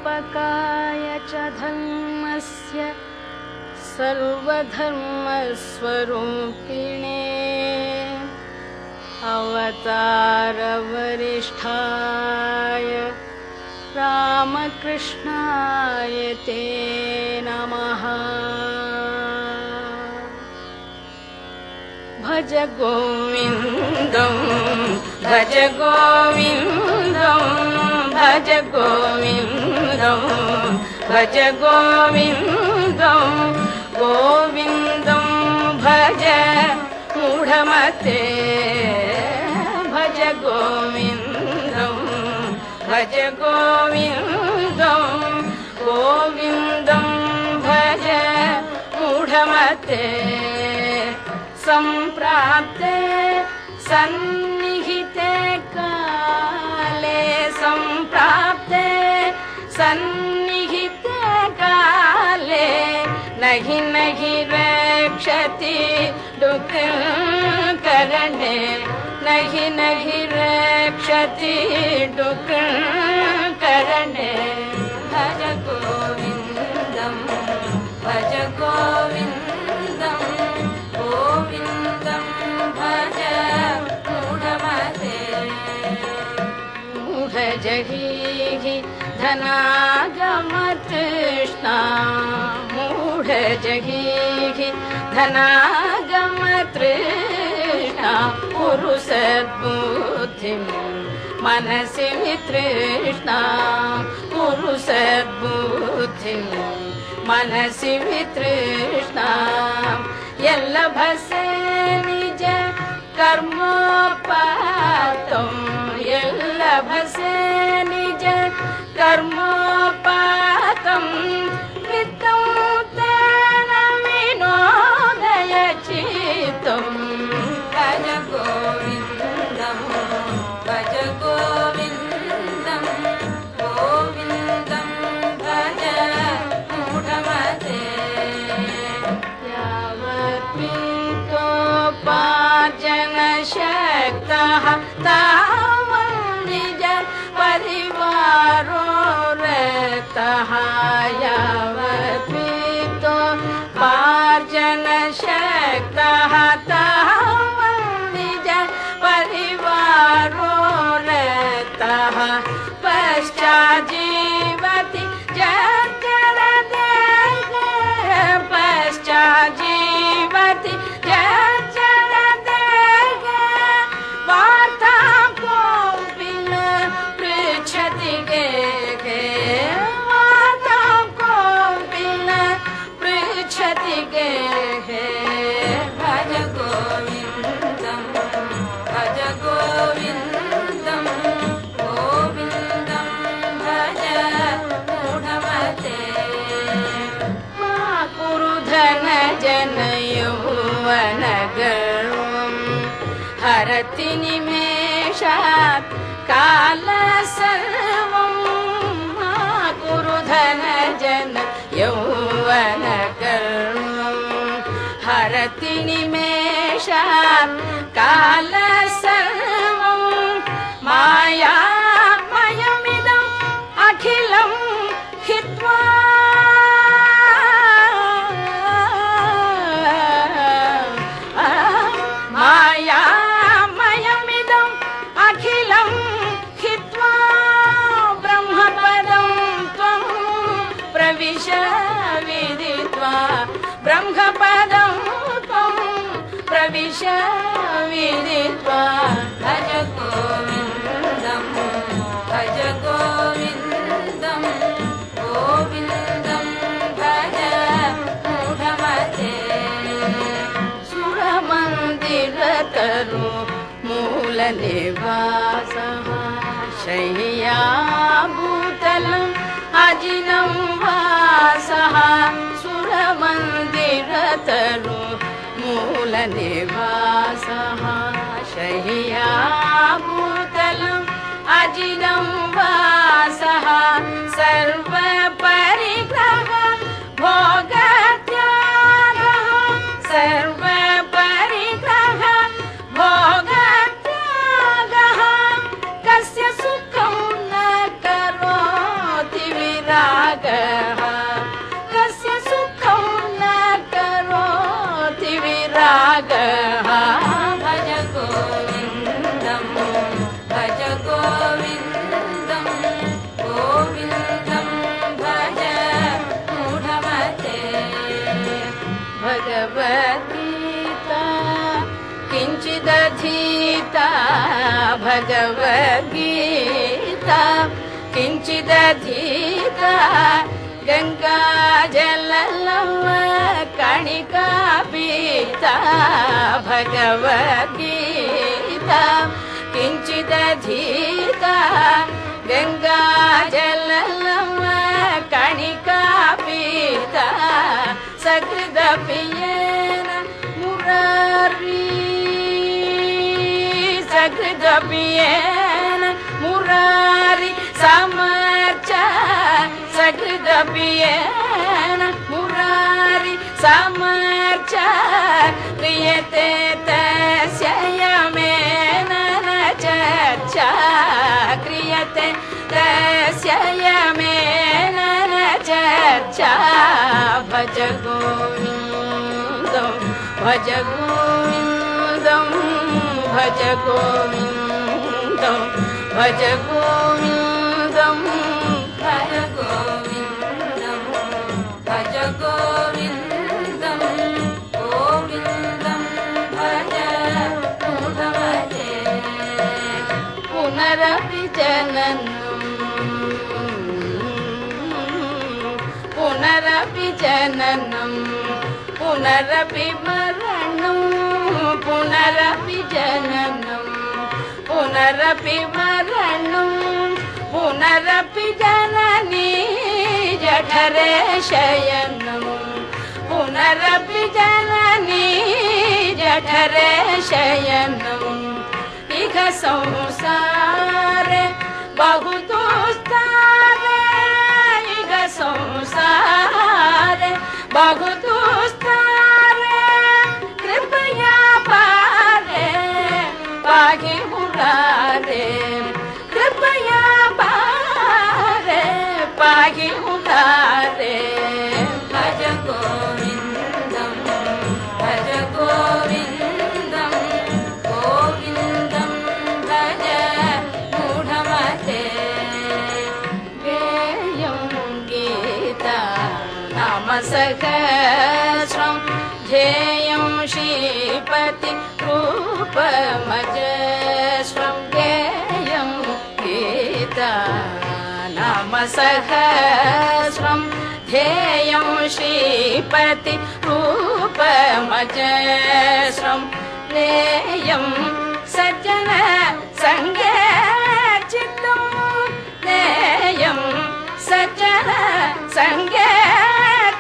संस्थापकाय च धर्मस्य सर्वधर्मस्वरूपिणे अवतारवरिष्ठाय रामकृष्णाय ते नमः। भज गोविन्दं भज गोविन्दं भज गोविन्दं भज गोविन्दं गोविन्दं भज मूढमते भज गोविन्दं भज गोविन्दं गोविन्दं भज मूढमते। सम्प्राप्ते सन्निहिते काले सम्प्राप्ते सन्निहिते काले नहि नहि रक्षति डुक्करणे नहि नहि रक्षति डुक्करणे। भज गोविन्दं भज गोविन्दं गोविन्दं भज मूढमते। मूढजहि धनागमतृष्णा मूढजहि धनागमतृष्णा कुरु सद्बुद्धिं मनसि वितृष्णा कुरु सद्बुद्धिं मनसि वितृष्णा। यल्लभसे निज कर्मोपातं यल्लभसे निज कर्मोपातं वित्तं तेन विनोदय चित्तं। भज गोविन्दं भज गोविन्दं गोविन्दं भज मूढमते। यावत्पितोपार्जनशक्तः तावत् निज परिवारो रतः यावत्पितोपार्जनशक्तः तावत् निज परिवारो रतः पश्चाज्जीवति जर्जरदेहे पश्चाज्जीवति जर्जरदेहे वार्तां कोऽपि न पृच्छति गेहे वार्तां कोऽपि न पृच्छति गेहे। भज गोविन्दं भज गोविन्दं गोविन्दं भज मूढमते। मा कुरु धनजन यौवनगर्वं हरति निमेषात् काल सर्वं मा कुरु धनजन यौवनगर्वं हरति निमेषात् काल सर्वं मायामयमिदम् अखिलं हित्वा मायामयमिदम् अखिलं हित्वा ब्रह्मपदं त्वं प्रविश विदित्वा ब्रह्मपदं त्वं प्रविश विदित्वा। भज गोविन्दं भज गोविन्दं गोविन्दं भज मूढमते। सुरमन्दिरतरु मूलनिवासः शय्याभूतलम् अजिनं वासः सुरमन्दिरतरु मूलनिवासः शय्याभूतलम् अजिनं वासः सर्वपरिग्रह भोगत्यागः सर्वपरिग्रह भोगत्यागः कस्य सुखं न करोति विरह किञ्चिदधीता भगवद्गीता किञ्चिदधीता गङ्गाजललव कणिका पीता भगवद्गीता किञ्चिदधीता गङ्गाजललव कणिका पीता सकृदपियेन मुरारी सकृदपियेन मुरारी समर्च सकृदपियेन मुरारी समर्च क्रियते तस्य यमेन न चर्चा क्रियते तस्य यमेन न चर्चा भज गोविन्दं भज गोविन्दं भज गोविन्दं भज गोविन्दं भज गोविन्दं भज गोविन्दं गोविन्दं भज मुदमते पुनरपि जननं पुनरपि जननं पुनरपि मरणं पुनरपि जननं पुनरपि मरणं पुनरपि जननी जठरे शयनं पुनरपि जननी जठरे शयनं इह संसारे बहु दुस्तारे इह संसारे बहु दुस्तारे कृपया पारे पाहि मुरारे कृपया पारे पाहि मुरारे भज गोविन्दं भज गोविन्दं गोविन्दं भज मूढमते गेयं गीता नाम सहस्रं ध्येयं श्रीपति रूपमजस्रं गेयं गीता नाम सहस्रं ध्येयं श्रीपति रूपमजस्रं नेयं सज्जन संगे चित्तं नेयं सज्जन संगे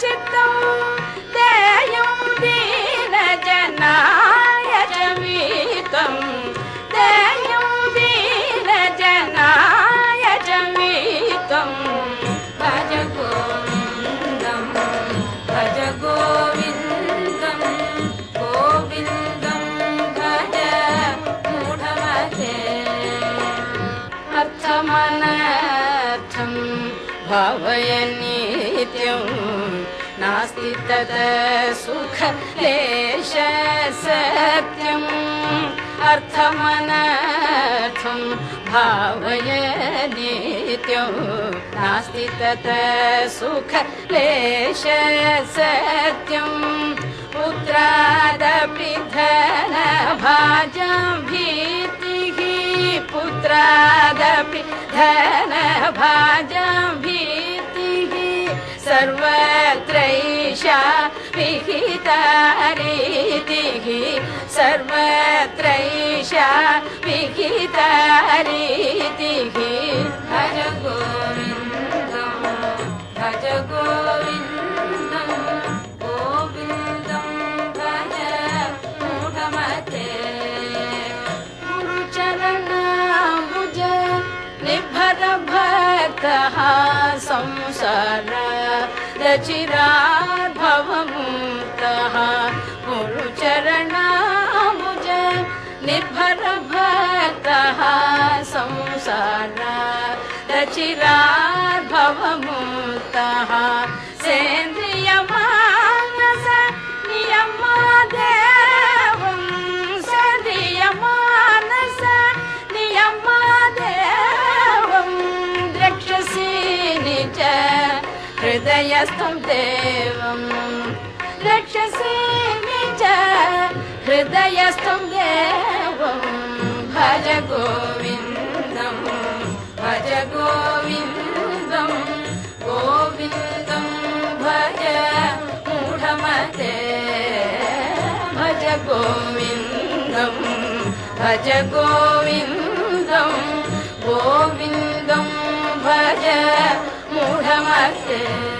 चित्तं देयं दीनजनाय जवीतं देयं दीनजनाय जवीतं भज गोविन्दं भज गोविन्दं गोविन्दं भज मूढमते अर्थमनर्थं भावय नित्यं नास्ति तत् सुखलेश सत्यम् अर्थमनर्थं भावय नित्यं नास्ति तत् सुखलेश सत्यं पुत्रादपि धनभाजं भीतिः पुत्रादपि धनभाजं भीतिः सर्वत्रैषा विहिता रीतिः सर्वत्रैषा विहिता रीतिः भज गोविन्दं भज गोविन्दं गोविन्दं भज मूढमते गुरुचरणाम्बुज निभर भक्तः संसार रचिरात् भवमुक्तः गुरुचरणाम्बुज निर्भर भक्तः संसार रचिरात् भवमुक्तः सेन्द्रियमानस नियमादेवं सेन्द्रियमानस नियमादेवं द्रक्ष्यसि निज हृदयस्थं देवं रक्षसि निज हृदयस्थं देवं भज गोविन्दं भज गोविन्दं गोविन्दं भज मूढमते भज गोविन्दं भज गोविन्दं गोविन्दं भज मूढमते